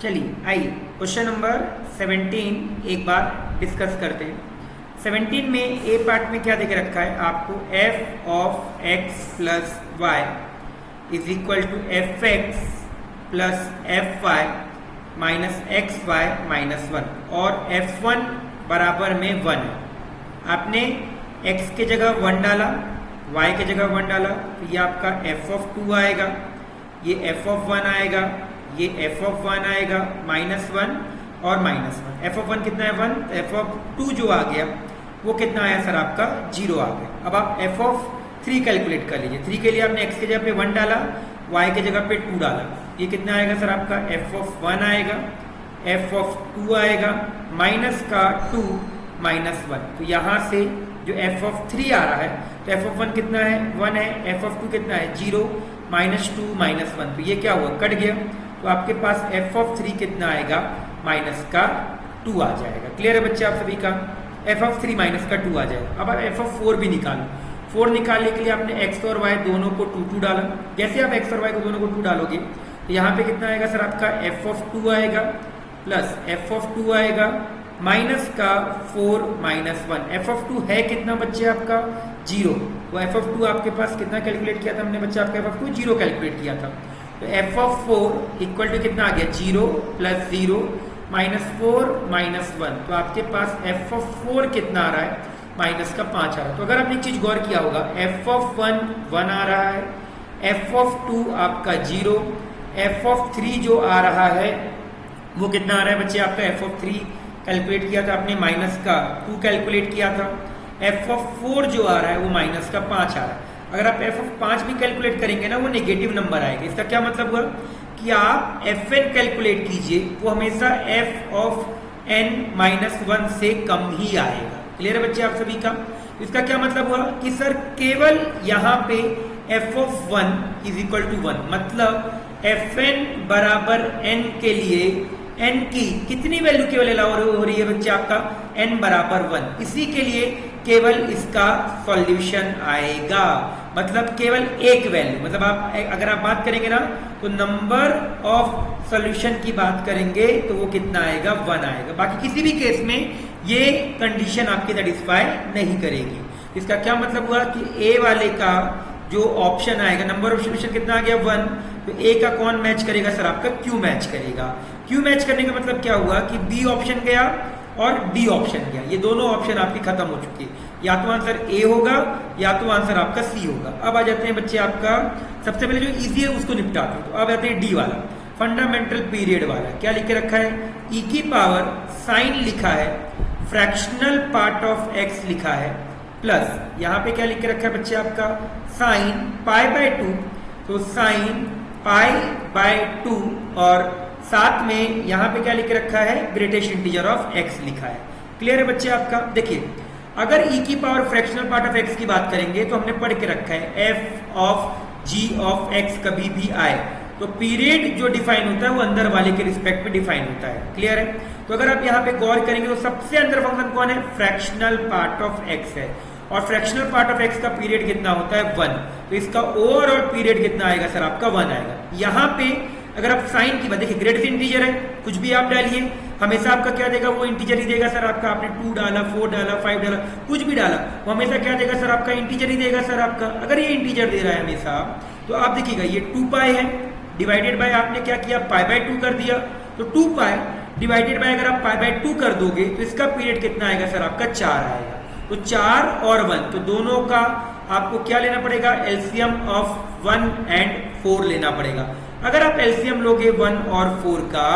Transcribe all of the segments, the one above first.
चलिए आइए question number 17 एक बार डिस्कस करते हैं। 17 में ए पार्ट में क्या देके रखा है आपको, f of x plus y is equal to f x plus f y minus x y minus one, और एफ वन बराबर में 1 है। आपने x के जगह 1 डाला, y के जगह 1 डाला, तो ये आपका f ऑफ 2 आएगा, ये f ऑफ 1 आएगा, ये f ऑफ 1 आएगा, -1 और -1। f ऑफ 1 कितना है 1, तो f ऑफ 2 जो आ गया वो कितना आया सर आपका 0 आ गया। अब आप f ऑफ 3 कैलकुलेट कर लीजिए। 3 के लिए आपने x के जगह पे 1 डाला, y के जगह पे 2 डाला, ये कितना आएगा सर आपका f ऑफ 1 आएगा, f ऑफ 2 आएगा, माइनस का 2 -1। तो यहाँ से जो f ऑफ 3 आ रहा है तो f ऑफ 1 कितना है 1 है, f ऑफ 2 कितना है 0, -2 -1, तो ये क्या हुआ कट गया। तो आपके पास f ऑफ 3 कितना आएगा माइनस का 2 आ जाएगा। क्लियर है बच्चे आप सभी का, f ऑफ 3 माइनस का 2 आ जाएगा। अब आप f ऑफ 4 भी निकालो। 4 निकालने के लिए आपने x और y दोनों को 2 डाला। जैसे आप x और y को दोनों को 2 डालोगे तो यहाँ पे कितना आएगा सर आपका f ऑफ 2 आएगा प्लस f ऑफ 2 आएगा माइनस का 4 -1। f ऑफ 2 है कितना बच्चे आपका 0, तो f ऑफ 2 आपके पास कितना कैलकुलेट किया था हमने बच्चे, आपका f ऑफ 2 0 कैलकुलेट किया था। तो f ऑफ 4 इक्वल टू कितना आ गया 0 प्लस 0 -4 -1, तो आपके पास f ऑफ 4 कितना आ रहा है माइनस का 5 आ रहा है। तो अगर आपने एक चीज गौर किया होगा, f ऑफ 1 आ रहा है, f ऑफ 2 आपका 0, f ऑफ 3 जो आ रहा है वो कितना आ रहा है बच्चे आपका, f ऑफ 3 कैलकुलेट किया था आपने माइनस का 2 कैलकुलेट किया था, f ऑफ 4 जो आ रहा है वो माइनस का 5 आ रहा है। अगर आप f ऑफ 5 भी कैलकुलेट करेंगे ना वो नेगेटिव नंबर आएगा। इसका क्या मतलब हुआ कि आप fn कैलकुलेट कीजिए वो हमेशा f ऑफ n -1 से कम ही आएगा। क्लियर है बच्चे आप सभी का। इसका क्या मतलब हुआ कि सर केवल यहाँ पे f of 1 is equal to 1, मतलब fn बराबर n के लिए n की कितनी वैल्यू केवल अलाउ हो रही है बच्चे आपका n बराबर 1, इसी के लिए केवल इसका सॉल्यूशन आएगा, मतलब केवल एक वैल्यू। मतलब आप अगर आप बात करेंगे ना तो नंबर ऑफ सॉल्यूशन की बात करेंगे तो वो कितना आएगा 1 आएगा। बाकी किसी भी केस में ये कंडीशन आपकी सेटिस्फाई नहीं करेगी। इसका क्या मतलब हुआ कि ए वाले का जो ऑप्शन आएगा नंबर ऑफ सॉल्यूशन कितना आ गया 1, तो ए का कौन मैच करेगा सर आपका क्यू मैच करेगा। क्यू मैच करने का मतलब क्या हुआ कि बी ऑप्शन गया और डी ऑप्शन गया, ये दोनों ऑप्शन आपकी खत्म हो चुकी है। या तो आंसर ए होगा या तो आंसर आपका सी होगा। अब आ जाते हैं बच्चे आपका सबसे पहले जो इजी है उसको निपटाते हैं। तो अब आते हैं डी वाला, फंडामेंटल पीरियड वाला। क्या लिख के रखा है, ई की पावर साइन लिखा है, फ्रैक्शनल पार्ट ऑफ एक्स लिखा है, प्लस यहाँ पे क्या लिख के रखा है बच्चे आपका साइन π/2, तो साइन π/2, और साथ में यहाँ पे क्या लिख रखा है ग्रेटेस्ट इंटीजर ऑफ x लिखा है। क्लियर है बच्चे आपका। देखिए अगर e की power fractional part of x की बात करेंगे तो हमने पढ़ के रखा है f of g of x कभी भी आए तो पीरियड जो डिफाइन होता है वो अंदर वाले के रिस्पेक्ट में डिफाइन होता है। क्लियर है। तो अगर आप यहाँ पे गौर करेंगे तो सबसे अंदर फंक्शन कौन है, फ्रैक्शनल पार्ट ऑफ x है, और फ्रैक्शनल पार्ट ऑफ x का पीरियड कितना होता है 1, तो इसका ओवरऑल पीरियड कितना आएगा सर आपका 1 आएगा। यहाँ पे अगर आप साइन की बात देखिए, ग्रेटेस्ट इंटीजर है, कुछ भी आप डालिए हमेशा आपका क्या देगा वो इंटीजर ही देगा सर आपका। आपने 2 डाला, 4 डाला, 5 डाला, कुछ भी डाला वो हमेशा क्या देगा सर आपका इंटीजर ही देगा सर आपका। अगर ये इंटीजर दे रहा है हमेशा तो आप देखिएगा ये 2π है, डिवाइडेड बाय आपने क्या किया π/2 कर दिया, तो 2π डिवाइडेड बाय अगर आप π/2 कर दोगे तो इसका पीरियड कितना आएगा सर आपका 4 आएगा। तो 4 और 1 तो दोनों का आपको क्या लेना पड़ेगा, एलसीएम ऑफ 1 एंड 4 लेना पड़ेगा। अगर आप एलसीएम लोगे 1 और 4 का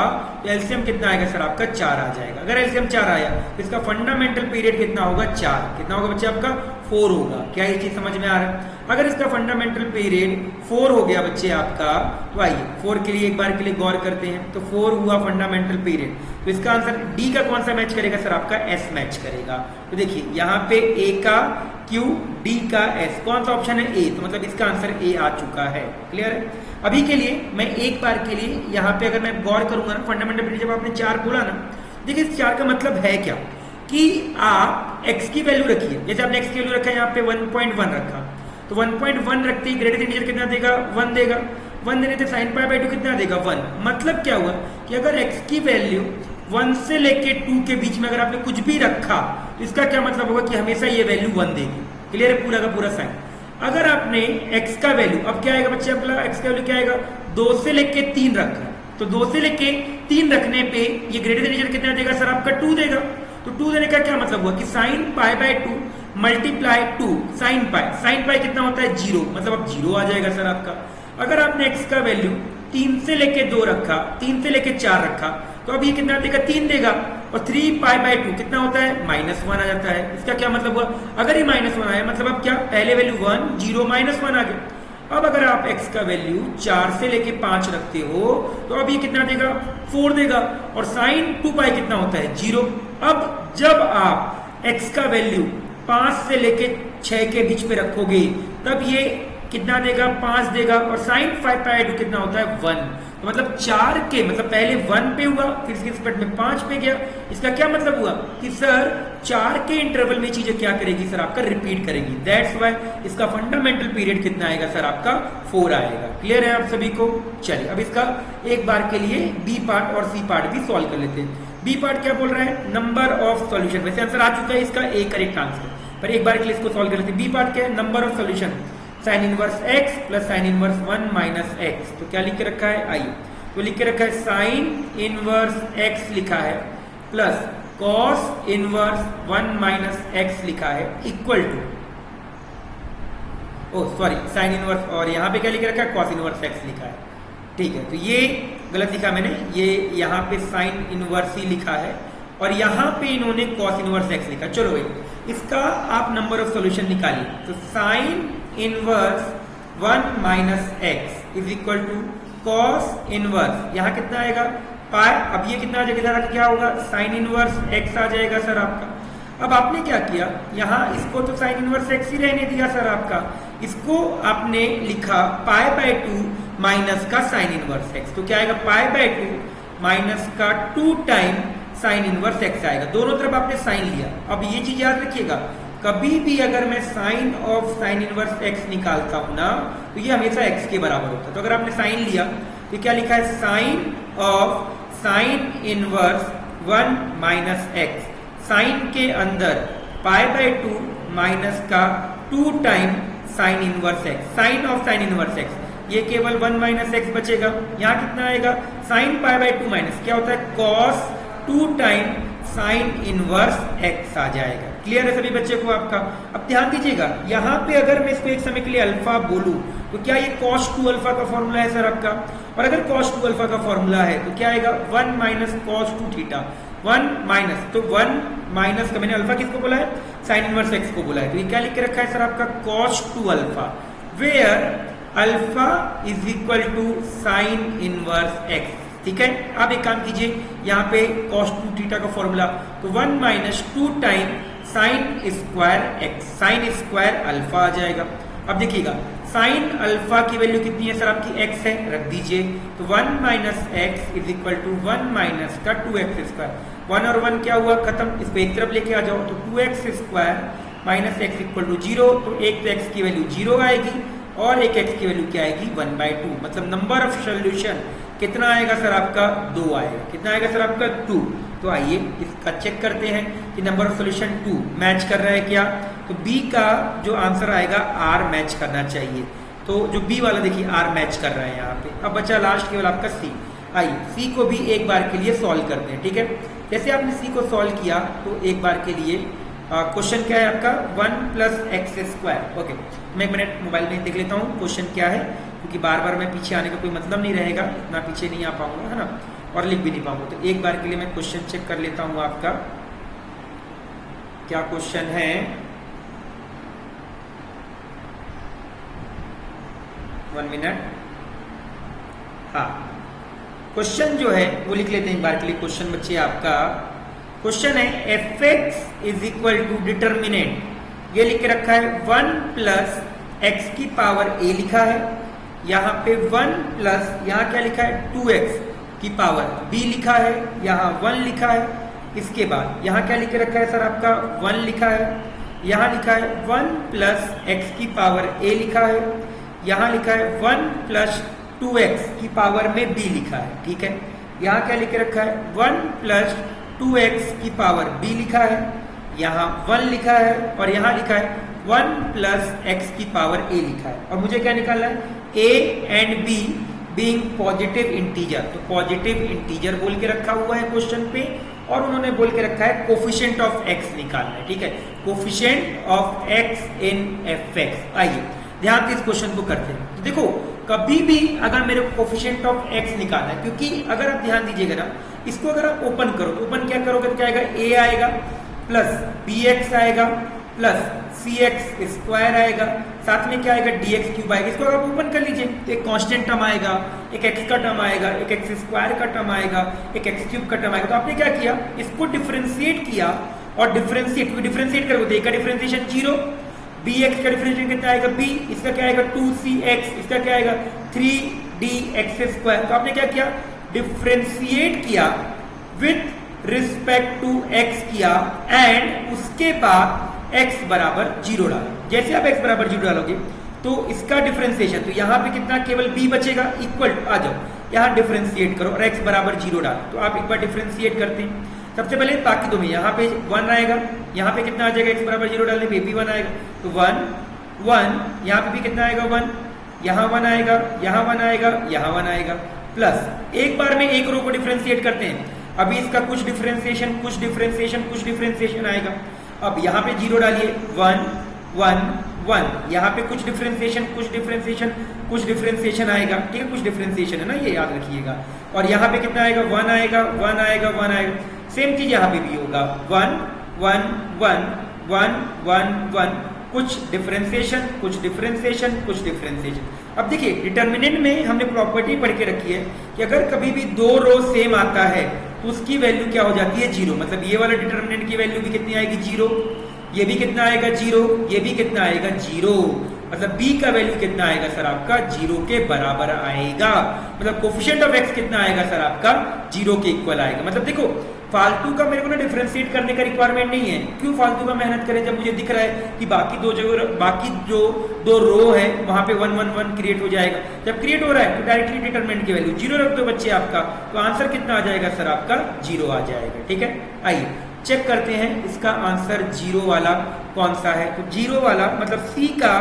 तो एलसीएम कितना आएगा सर आपका 4 आ जाएगा। अगर एलसीएम 4 आया तो इसका फंडामेंटल पीरियड कितना होगा 4, कितना होगा बच्चे आपका 4 होगा। क्या ये चीज समझ में आ रहा है। अगर इसका फंडामेंटल पीरियड 4 हो गया बच्चे आपका, तो आइए 4 के लिए एक बार के लिए गौर करते हैं। तो 4 हुआ फंडामेंटल पीरियड, तो इसका आंसर डी का कौन सा मैच करेगा सर आपका एस मैच करेगा। तो देखिए यहाँ पे ए का क्यू, डी का एस, कौन सा ऑप्शन है ए, तो मतलब इसका आंसर ए आ चुका है। क्लियर है। अभी के लिए मैं एक बार के लिए यहाँ पे अगर मैं गौर करूंगा ना फंडामेंटल पीरियड, जब आपने 4 बोला ना, देखिए इस 4 का मतलब है क्या कि आप x की वैल्यू रखिए। जैसे आपने x की वैल्यू रखा है यहाँ पे 1.1 रखा, तो 1.1 रखते ही ग्रेटेस्ट इंटीजर कितना देगा 1 देगा, 1 देने थे, साइन पाई बाई 2 कितना देगा 1। मतलब क्या हुआ कि अगर x की वैल्यू 1 से लेके 2 के बीच में अगर आपने कुछ भी रखा तो इसका क्या मतलब होगा कि हमेशा ये वैल्यू 1 देगी। क्लियर है पूरा का पूरा साइन। अगर आपने x का वैल्यू, अब क्या आएगा बच्चे आपका x का वैल्यू क्या आएगा, 2 से लेके 3 रखा, तो 2 से लेके 3 रखने पे ये ग्रेटर देन कितना देगा सर आपका 2 देगा। तो 2 देने का क्या मतलब हुआ कि sine pi by 2 multiply 2 sine pi कितना होता है 0, मतलब अब 0 आ जाएगा सर आपका। अगर आपने x का वैल्यू 3 से लेके 2 रखा, 3 से लेके 4 रखा, तो अब ये कितना देगा 3 देगा, और 3 पाई बाय 2 कितना होता है -1 आ जाता है। इसका क्या मतलब हुआ, अगर ये -1 आया मतलब अब क्या, पहले वैल्यू 1 0 -1 आ गया। अब अगर आप x का वैल्यू 4 से लेके 5 रखते हो तो अब ये कितना देगा 4 देगा, और साइन 2 पाई कितना होता है 0। अब जब आप x का वैल्यू 5 से लेके 6 के बीच में रखोगे तब ये कितना देगा 5 देगा, और साइन 5 पाई 2 कितना होता है 1। तो मतलब 4 के मतलब पहले 1 पे हुआ फिर इसके रिस्पेक्ट में 5 पे गया। इसका क्या मतलब हुआ कि सर 4 के इंटरवल में चीजें क्या करेगी सर आपका रिपीट करेगी। दैट्स व्हाई इसका फंडामेंटल पीरियड कितना आएगा सर आपका 4 आएगा। क्लियर है आप सभी को। चलिए अब इसका एक बार के लिए बी पार्ट और सी पार्ट भी सॉल्व कर लेते हैं। बी पार्ट क्या बोल रहा है, नंबर ऑफ सॉल्यूशन। वैसे आंसर आ चुका है इसका, एक करेक्ट आंसर, पर एक बार के लिए इसको सॉल्व कर लेते हैं। बी पार्ट क्या है, number of solution sign inverse x plus sign inverse 1 minus x. तो क्या लिख के रखा है, आइए तो लिख के रखा है साइन इनवर्स x लिखा है plus cos inverse 1 minus x लिखा है equal to, oh sorry sine inverse, और यहां पे क्या लिख रखा है कॉस इनवर्स x लिखा है। ठीक है, तो ये गलत लिखा मैंने, ये यहाँ पे साइन इनवर्स ही लिखा है और यहाँ पे इन्होंने कॉस इनवर्स x लिखा। चलो भाई इसका आप नंबर ऑफ सॉल्यूशन निकालिए। तो sine inverse 1 minus x is equal to cos inverse, यहाँ कितना आएगा पाई, अब ये कितना आ जाएगा क्या होगा साइन इनवर्स x आ जाएगा सर आपका। अब आपने क्या किया, यहाँ इसको तो साइन इनवर्स x ही रहने दिया सर आपका, इसको आपने लिखा पाई बाय 2 माइनस का साइन इनवर्स x। तो क्या आएगा पाई बाय 2 माइनस का 2 टाइम साइन इनवर्स x आएगा। दोनों तरफ आपने साइन लिया। अब ये चीज याद रखिएगा, कभी भी अगर मैं sine of sine inverse x निकालता हूं ना तो ये हमेशा x के बराबर होता है। तो अगर आपने साइन लिया तो क्या लिखा है sine of sine inverse 1 minus x, sine के अंदर पाई बाय 2 माइनस का 2 time sine inverse x, sine of sine inverse x, ये केवल 1 माइनस एक्स बचेगा। यहाँ कितना आएगा साइन पाई बाय 2 माइनस क्या होता है cos 2 time sine inverse x आ जाएगा। क्लियर है सभी बच्चे को आपका। अब ध्यान दीजिएगा, यहाँ पे अगर मैं इसको एक समय के लिए अल्फा बोलूं तो क्या ये cos 2 अल्फा का फॉर्मूला है सर आपका, और अगर cos 2 अल्फा का फॉर्मूला है तो क्या आएगा 1 माइनस cos 2 थीटा, 1 माइनस, तो 1 माइनस का मैंने अल्फा किसको बोला है साइन इनवर्स x को बोला है। तो ये क्या लिख के रखा है सर आपका cos 2 alpha, where alpha is equal to sine inverse x। ठीक है, अब एक काम कीजिए, यहाँ पे cos 2 थीटा का फॉर्मूला, तो 1 minus 2 time sine square x, sine square alpha आ जाएगा। अब देखिएगा साइन अल्फा की वैल्यू कितनी है सर आपकी x है, रख दीजिए, तो 1 minus x is equal to 1 minus का 2x स्क्वायर, 1 और 1 क्या हुआ खत्म, इस पे एक तरफ लेके आ जाओ, तो 2x square minus x equal to 0, तो एक तो x की वैल्यू 0 आएगी और एक x की वैल्यू क्या आएगी 1/2, मतलब नंबर ऑफ सोल्यूशन कितना आएगा सर आपका 2 आएगा। कितना आएगा सर आपका 2। तो आइए इसका चेक करते हैं कि नंबर ऑफ सोल्यूशन 2 मैच कर रहा है क्या। तो बी का जो आंसर आएगा आर मैच करना चाहिए, तो जो बी वाला देखिए आर मैच कर रहा है यहाँ पे। अब बचा लास्ट केवल आपका सी। आइए सी को भी एक बार के लिए सॉल्व करते हैं। ठीक है, जैसे आपने सी को सॉल्व किया तो एक बार के लिए क्वेश्चन क्या है आपका 1 प्लस एक्स स्क्वायर। ओके, मैं एक मिनट मोबाइल में देख लेता हूँ क्वेश्चन क्या है, क्योंकि बार बार मैं पीछे आने का कोई मतलब नहीं रहेगा, इतना पीछे नहीं आ पाऊंगा है ना, और लिख भी नहीं पाऊंगा। तो एक बार के लिए मैं क्वेश्चन चेक कर लेता हूँ आपका क्या क्वेश्चन है। वन मिनट, हाँ क्वेश्चन जो है वो लिख लेते हैं एक बार के लिए। क्वेश्चन बच्चे आपका क्वेश्चन है f x is equal to determinant, ये लिख के रखा है 1 प्लस एक्स की पावर ए लिखा है, यहाँ पे 1 प्लस यहाँ क्या लिखा है 2x की पावर b लिखा है, यहाँ 1 लिखा है। इसके बाद यहाँ क्या लिख के रखा है सर आपका 1 लिखा है, यहाँ लिखा है 1 प्लस एक्स की पावर a लिखा है, यहाँ लिखा है 1 प्लस 2x की पावर में b लिखा है, ठीक है। यहाँ क्या लिख रखा है, 1 प्लस 2x की पावर b लिखा है, यहाँ 1 लिखा है, और यहाँ लिखा है 1 प्लस x की पावर a लिखा है। और मुझे क्या निकालना है, a and b being positive integer, तो पॉजिटिव इंटीजर बोल के रखा हुआ है क्वेश्चन पे, और उन्होंने बोल के रखा है कोफिशिएंट ऑफ x निकालना है, ठीक है, coefficient of x in fx। आइए ध्यान से इस क्वेश्चन को करते हैं। तो देखो कभी भी अगर मेरे को कोफिशिएंट ऑफ x निकालना है, क्योंकि अगर आप ध्यान दीजिएगा ना, इसको अगर आप ओपन करो तो ओपन क्या करोगे तो क्या आएगा, a आएगा प्लस bx आएगा प्लस cx स्क्वायर आएगा, साथ में क्या आएगा dx क्यूब आएगा। इसको आप ओपन कर लीजिए तो एक कांस्टेंट टर्म आएगा, एक x का टर्म आएगा, एक x स्क्वायर का टर्म आएगा, एक x क्यूब का टर्म आएगा। तो आपने क्या किया, इसको डिफरेंशिएट किया, और डिफरेंशिएट करोगे तो a का डिफरेंशिएशन 0, bx का डिफरेंशिएशन कितना आएगा b, इसका क्या आएगा 2cx, इसका क्या आएगा 3dx स्क्वायर। तो आपने क्या किया, डिफरेंशिएट किया विथ रिस्पेक्ट टू x किया, एंड उसके बाद x बराबर 0 डालो। जैसे आप x बराबर 0 डालोगे तो इसका डिफरेंशिएशन, तो यहाँ पे कितना केवल b बचेगा, इक्वल आ जाओ यहाँ डिफरेंशिएट करो और x बराबर 0 डालो। तो आप एक बार डिफरेंशिएट करते हैं, सबसे पहले बाकी दो में यहाँ पे 1 आएगा, यहाँ पे कितना आ जाएगा, x बराबर 0 डालने पे भी 1 आएगा, तो 1 1, यहाँ पे भी कितना आएगा 1, यहाँ 1 आएगा, यहाँ 1 आएगा, यहाँ 1 आएगा, प्लस एक बार में एक रो को डिफरेंशिएट करते हैं। अभी इसका कुछ डिफरेंशिएशन कुछ डिफरेंशिएशन कुछ डिफरेंशिएशन आएगा। अब यहाँ पे 0 डालिए, 1 1 1, यहाँ पे कुछ डिफरेंशिएशन कुछ डिफरेंशिएशन कुछ डिफरेंशिएशन आएगा, ठीक है, कुछ डिफरेंशिएशन है ना, ये याद रखिएगा। और यहाँ पे कितना आएगा, 1 आएगा 1 आएगा 1 आएगा। सेम चीज यहाँ पे भी होगा, 1 1 1 1 1 1, कुछ डिफरेंशिएशन कुछ डिफरेंशिएशन कुछ डिफरेंशिएशन। अब देखिए डिटर्मिनेंट में हमने प्रॉपर्टी पढ़ के रखी है कि अगर कभी भी दो रो सेम आता है तो उसकी वैल्यू क्या हो जाती है, 0। मतलब ये वाला डिटर्मिनेंट की वैल्यू भी कितनी आएगी, 0, ये भी कितना आएगा 0, ये भी कितना आएगा 0। मतलब b का वैल्यू कितना आएगा सर आपका, 0 के बराबर आएगा। मतलब कोफिशिएंट ऑफ x कितना आएगा सर आपका, 0 के इक्वल आएगा। मतलब देखो फालतू का मेरे को ना डिफरेंशिएट करने का रिक्वायरमेंट नहीं है। क्यों फालतू का मेहनत करें जब मुझे दिख रहा है कि बाकी जो दो रो है वहां पे 1 1 1 क्रिएट हो जाएगा। जब क्रिएट हो रहा है तो डायरेक्टली डिटरमिनेंट की वैल्यू 0 रख दो बच्चे आपका, तो आंसर कितना आ जाएगा सर आपका, 0 आ जाएगा। ठीक है, आइए चेक करते हैं इसका आंसर 0 वाला कौन सा है। तो 0 वाला मतलब सी का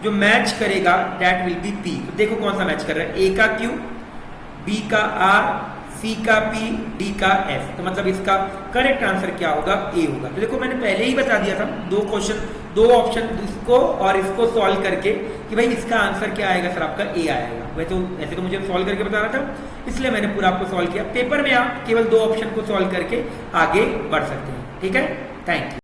जो मैच करेगा दैट विल बी पी। तो देखो कौन सा मैच कर रहा है, ए का क्यू, बी का आर, सी का पी, डी का एफ। तो मतलब इसका करेक्ट आंसर क्या होगा, ए होगा। तो देखो मैंने पहले ही बता दिया था, दो ऑप्शन इसको और इसको सॉल्व करके कि भाई इसका आंसर क्या आएगा सर आपका, ए आएगा। वैसे तो मुझे सॉल्व करके बताना था, इसलिए मैंने पूरा आपको सॉल्व किया। पेपर में आप केवल 2 ऑप्शन को सॉल्व करके आगे बढ़ सकते हैं। ठीक है, थैंक यू।